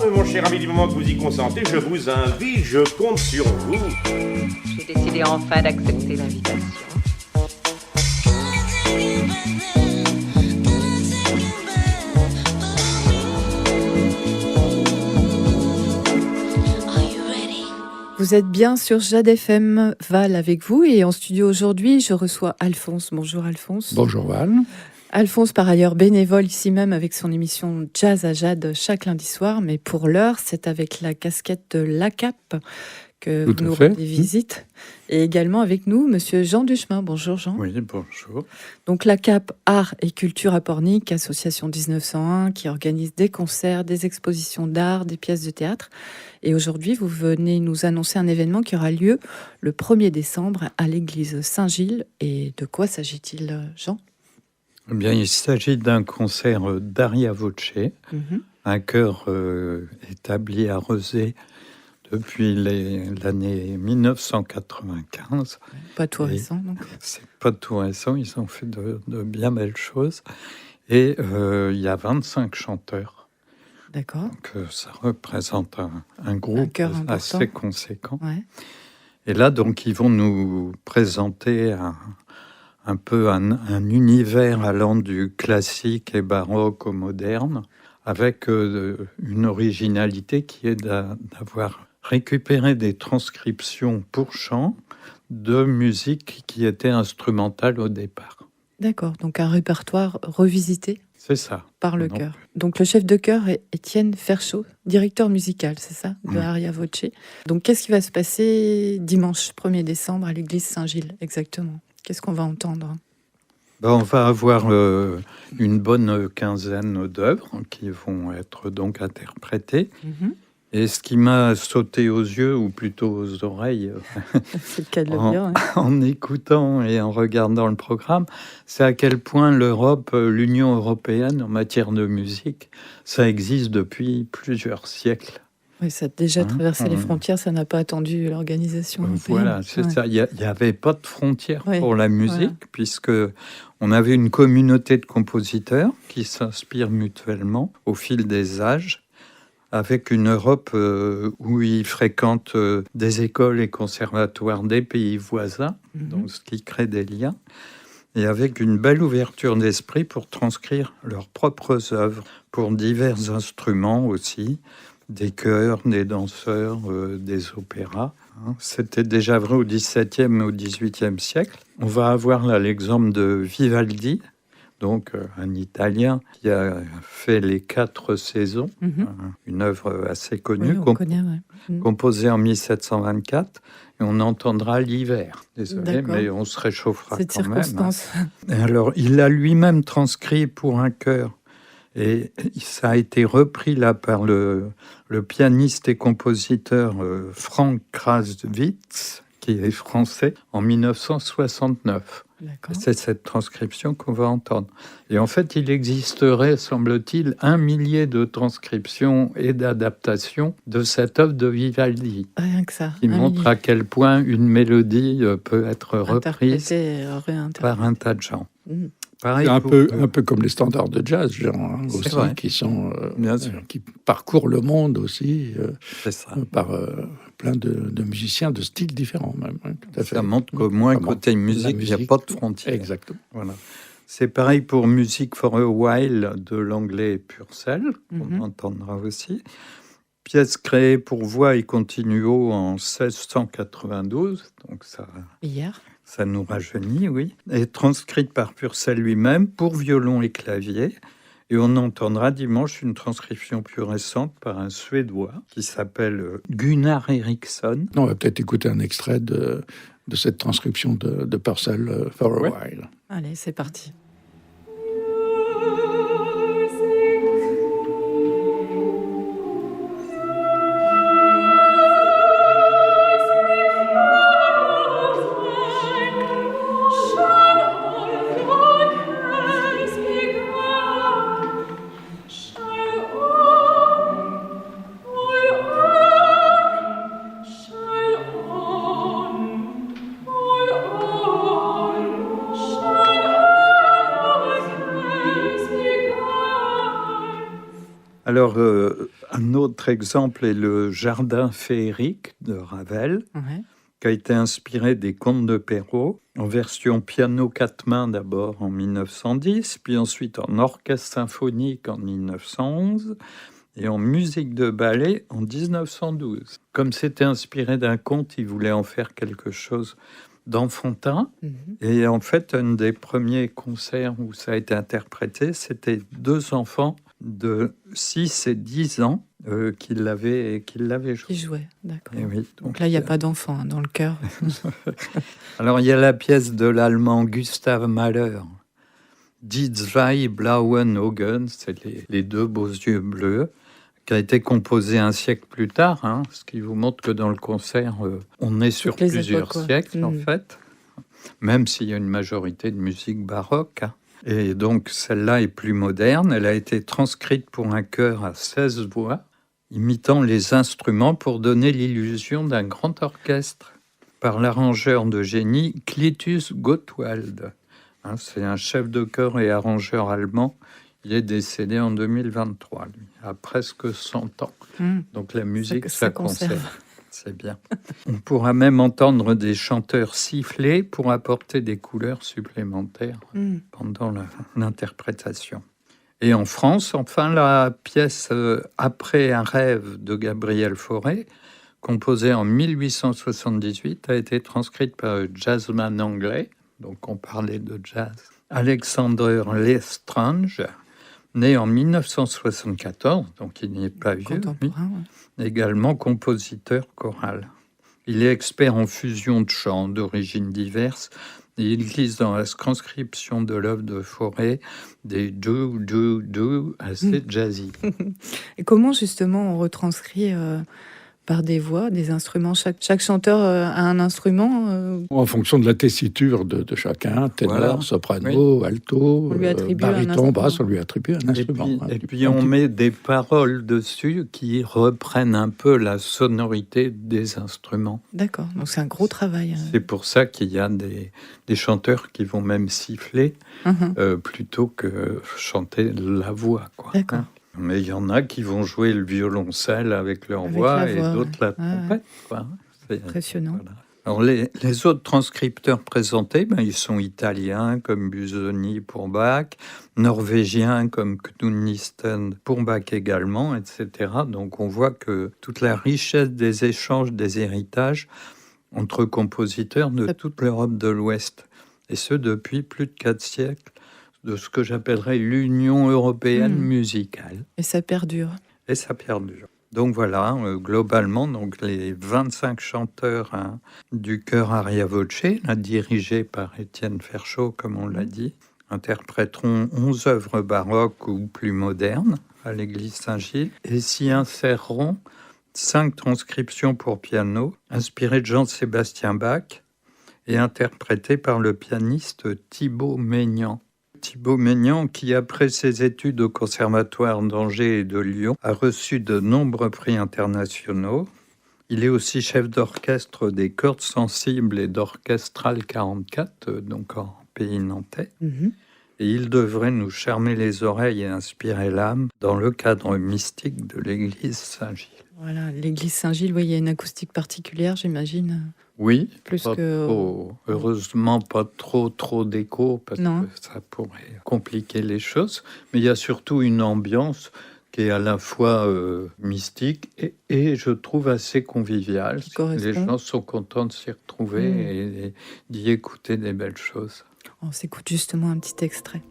mais mon cher ami, du moment que vous y consentez, je vous invite, je compte sur vous. J'ai décidé enfin d'accepter l'invitation. Vous êtes bien sur Jade FM, Val avec vous, et en studio aujourd'hui, je reçois Alphonse. Bonjour Alphonse. Bonjour Val. Alphonse, par ailleurs bénévole ici même avec son émission Jazz à Jade chaque lundi soir, mais pour l'heure, c'est avec la casquette de l'ACAP que vous nous rendez visite. Et également avec nous, monsieur Jean Duchemin. Bonjour Jean. Oui, bonjour. Donc l'ACAP, Art et Culture à Pornic, association 1901, qui organise des concerts, des expositions d'art, des pièces de théâtre. Et aujourd'hui, vous venez nous annoncer un événement qui aura lieu le 1er décembre à l'église Saint-Gilles. Et de quoi s'agit-il, Jean ? Eh bien, il s'agit d'un concert d'Aria Voce, un chœur établi à Rezé depuis l'année 1995. Pas tout récent, donc. C'est pas tout récent, ils ont fait de bien belles choses. Et il y a 25 chanteurs. D'accord. Donc ça représente un groupe assez conséquent. Ouais. Et là, donc, ils vont nous présenter un peu un univers allant du classique et baroque au moderne, avec une originalité qui est d'avoir récupéré des transcriptions pour chant de musique qui était instrumentale au départ. D'accord, donc un répertoire revisité. C'est ça. Par le chœur. Donc le chef de chœur est Étienne Ferchaud, directeur musical, c'est ça, de Aria Voce. Donc qu'est-ce qui va se passer dimanche 1er décembre à l'église Saint-Gilles, exactement ? Qu'est-ce qu'on va entendre ? On va avoir une bonne quinzaine d'œuvres qui vont être donc interprétées. Et ce qui m'a sauté aux yeux, ou plutôt aux oreilles, c'est le cas de le dire, ouais. En écoutant et en regardant le programme, c'est à quel point l'Europe, l'Union européenne en matière de musique, ça existe depuis plusieurs siècles. Oui, ça a déjà traversé les frontières, ça n'a pas attendu l'organisation européenne. Voilà, c'est ça. Il n'y avait pas de frontières pour la musique, puisque on avait une communauté de compositeurs qui s'inspirent mutuellement au fil des âges, avec une Europe où ils fréquentent des écoles et conservatoires des pays voisins, donc ce qui crée des liens, et avec une belle ouverture d'esprit pour transcrire leurs propres œuvres, pour divers instruments aussi, des chœurs, des danseurs, des opéras. C'était déjà vrai au XVIIe et au XVIIIe siècle. On va avoir là l'exemple de Vivaldi, donc un Italien qui a fait les 4 saisons, une œuvre assez connue, composée en 1724, et on entendra l'hiver. Désolé, mais on se réchauffera cette quand circonstance. même. Alors, il a lui-même transcrit pour un chœur, et ça a été repris là par le pianiste et compositeur Frank Kraswitz, qui est français, en 1969. C'est cette transcription qu'on va entendre. Et en fait, il existerait, semble-t-il, 1 millier de transcriptions et d'adaptations de cette œuvre de Vivaldi. Rien que ça. Qui montre à quel point une mélodie peut être reprise par un tas de gens. Pareil, c'est un peu comme les standards de jazz, genre, aussi, vrai. Qui sont qui parcourent le monde aussi, ça. Par plein de musiciens de styles différents même. Tout à fait. Ça montre qu'au moins côté musique, il n'y a pas de frontières. Exactement. Voilà. C'est pareil pour Music for a While de l'anglais Purcell, qu'on entendra aussi. Pièce créée pour voix et continuo en 1692, donc ça... Hier. Ça nous rajeunit, oui. Et transcrite par Purcell lui-même pour violon et clavier. Et on entendra dimanche une transcription plus récente par un Suédois qui s'appelle Gunnar Eriksson. On va peut-être écouter un extrait de cette transcription de Purcell, For a While. Allez, c'est parti. Oh Alors, un autre exemple est le Jardin féerique de Ravel, qui a été inspiré des contes de Perrault, en version piano 4 mains d'abord en 1910, puis ensuite en orchestre symphonique en 1911 et en musique de ballet en 1912. Comme c'était inspiré d'un conte, il voulait en faire quelque chose d'enfantin. Et en fait, un des premiers concerts où ça a été interprété, c'était 2 enfants de 6 et 10 ans qui l'avaient joué. Qui jouait, d'accord. Oui, donc là, il n'y a pas d'enfant dans le chœur. Alors, il y a la pièce de l'allemand Gustav Mahler, Die zwei blauen Augen, c'est les 2 beaux yeux bleus, qui a été composé un siècle plus tard, ce qui vous montre que dans le concert, on est sur plusieurs siècles, en fait, même s'il y a une majorité de musique baroque. Et donc, celle-là est plus moderne. Elle a été transcrite pour un chœur à 16 voix, imitant les instruments pour donner l'illusion d'un grand orchestre, par l'arrangeur de génie Cletus Gottwald. C'est un chef de chœur et arrangeur allemand. Il est décédé en 2023, lui, à presque 100 ans. Donc la musique, ça conserve. C'est bien. On pourra même entendre des chanteurs siffler pour apporter des couleurs supplémentaires pendant l'interprétation. Et en France, enfin, la pièce Après un rêve de Gabriel Fauré, composée en 1878, a été transcrite par un jazzman anglais, donc on parlait de jazz, Alexander Lestrange, né en 1974, donc il n'y est pas vieux, également compositeur choral. Il est expert en fusion de chants d'origines diverses et il glisse dans la transcription de l'œuvre de Fauré des do assez jazzy. Et comment justement on retranscrit par des voix, des instruments? Chaque chanteur a un instrument En fonction de la tessiture de chacun, ténor, soprano, alto, baryton, basse, on lui attribue un instrument. Et puis on met des paroles dessus qui reprennent un peu la sonorité des instruments. D'accord, donc c'est un gros travail. C'est pour ça qu'il y a des chanteurs qui vont même siffler plutôt que chanter la voix, quoi. D'accord. Mais il y en a qui vont jouer le violoncelle avec leur voix et d'autres la trompette. Quoi. C'est impressionnant. Voilà. Alors les autres transcripteurs présentés, ils sont italiens comme Busoni pour Bach, norvégiens comme Knut Nysten pour Bach également, etc. Donc on voit que toute la richesse des échanges, des héritages entre compositeurs de toute l'Europe de l'Ouest, et ce depuis plus de 4 siècles, de ce que j'appellerais l'Union européenne musicale. Et ça perdure. Donc voilà, globalement, donc les 25 chanteurs du chœur Aria Voce, dirigé par Étienne Ferchaud, comme on l'a dit, interpréteront 11 œuvres baroques ou plus modernes à l'église Saint-Gilles et s'y inséreront 5 transcriptions pour piano, inspirées de Jean-Sébastien Bach et interprétées par le pianiste Thibaut Maignan. Thibaut Maignan, qui après ses études au Conservatoire d'Angers et de Lyon, a reçu de nombreux prix internationaux. Il est aussi chef d'orchestre des Cordes Sensibles et d'Orchestral 44, donc en pays nantais. Et il devrait nous charmer les oreilles et inspirer l'âme dans le cadre mystique de l'église Saint-Gilles. Voilà, l'église Saint-Gilles, il y a une acoustique particulière, j'imagine. Oui, plus que heureusement pas trop d'écho parce que ça pourrait compliquer les choses. Mais il y a surtout une ambiance qui est à la fois mystique et je trouve assez conviviale. Les gens sont contents de s'y retrouver et d'y écouter des belles choses. On s'écoute justement un petit extrait.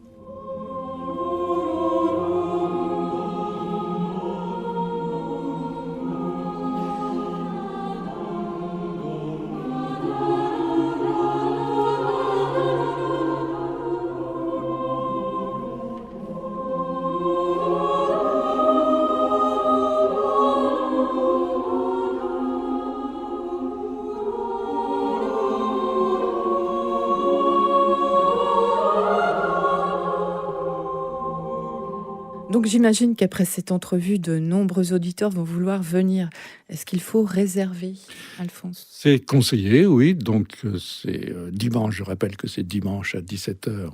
Donc j'imagine qu'après cette entrevue, de nombreux auditeurs vont vouloir venir. Est-ce qu'il faut réserver, Alphonse ? C'est conseillé, oui. Donc c'est dimanche, je rappelle que c'est dimanche à 17h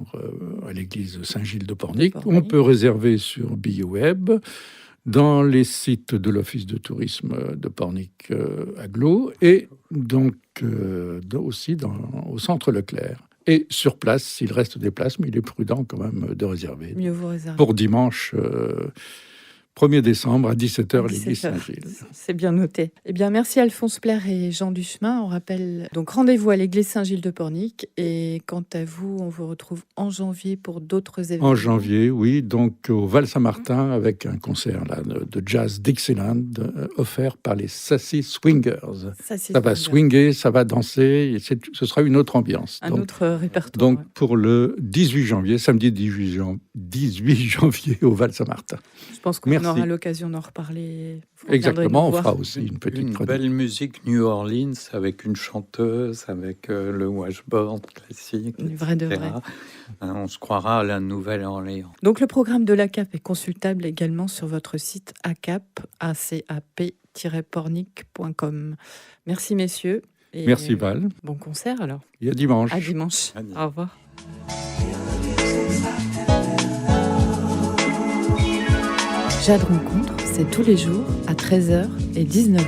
à l'église Saint-Gilles de Pornic. On peut réserver sur BioWeb. dans les sites de l'Office de tourisme de Pornic Agglo et donc aussi au centre Leclerc. Et sur place, s'il reste des places, mais il est prudent quand même de réserver. Mieux vous réserver. Pour dimanche 1er décembre à 17h, l'église Saint-Gilles. C'est bien noté. Eh bien, merci Alphonse Plaire et Jean Duchemin. On rappelle donc rendez-vous à l'église Saint-Gilles de Pornic. Et quant à vous, on vous retrouve en janvier pour d'autres événements. En janvier, oui, donc au Val-Saint-Martin avec un concert là, de jazz Dixieland offert par les Sassy Swingers. Ça va swinger, ça va danser, ce sera une autre ambiance. Un autre répertoire. Donc pour le 18 janvier, samedi 18 janvier au Val-Saint-Martin. Je pense qu'on aura l'occasion d'en reparler. Exactement, on fera aussi une petite chronique. Belle musique New Orleans avec une chanteuse, avec le washboard classique, vrai de vrai. On se croira à la Nouvelle-Orléans. Donc le programme de l'ACAP est consultable également sur votre site acap-pornic.com. Merci messieurs. Et merci Val. Bon concert alors. Et à dimanche. À dimanche. Au revoir. Jade Rencontre, c'est tous les jours à 13h et 19h.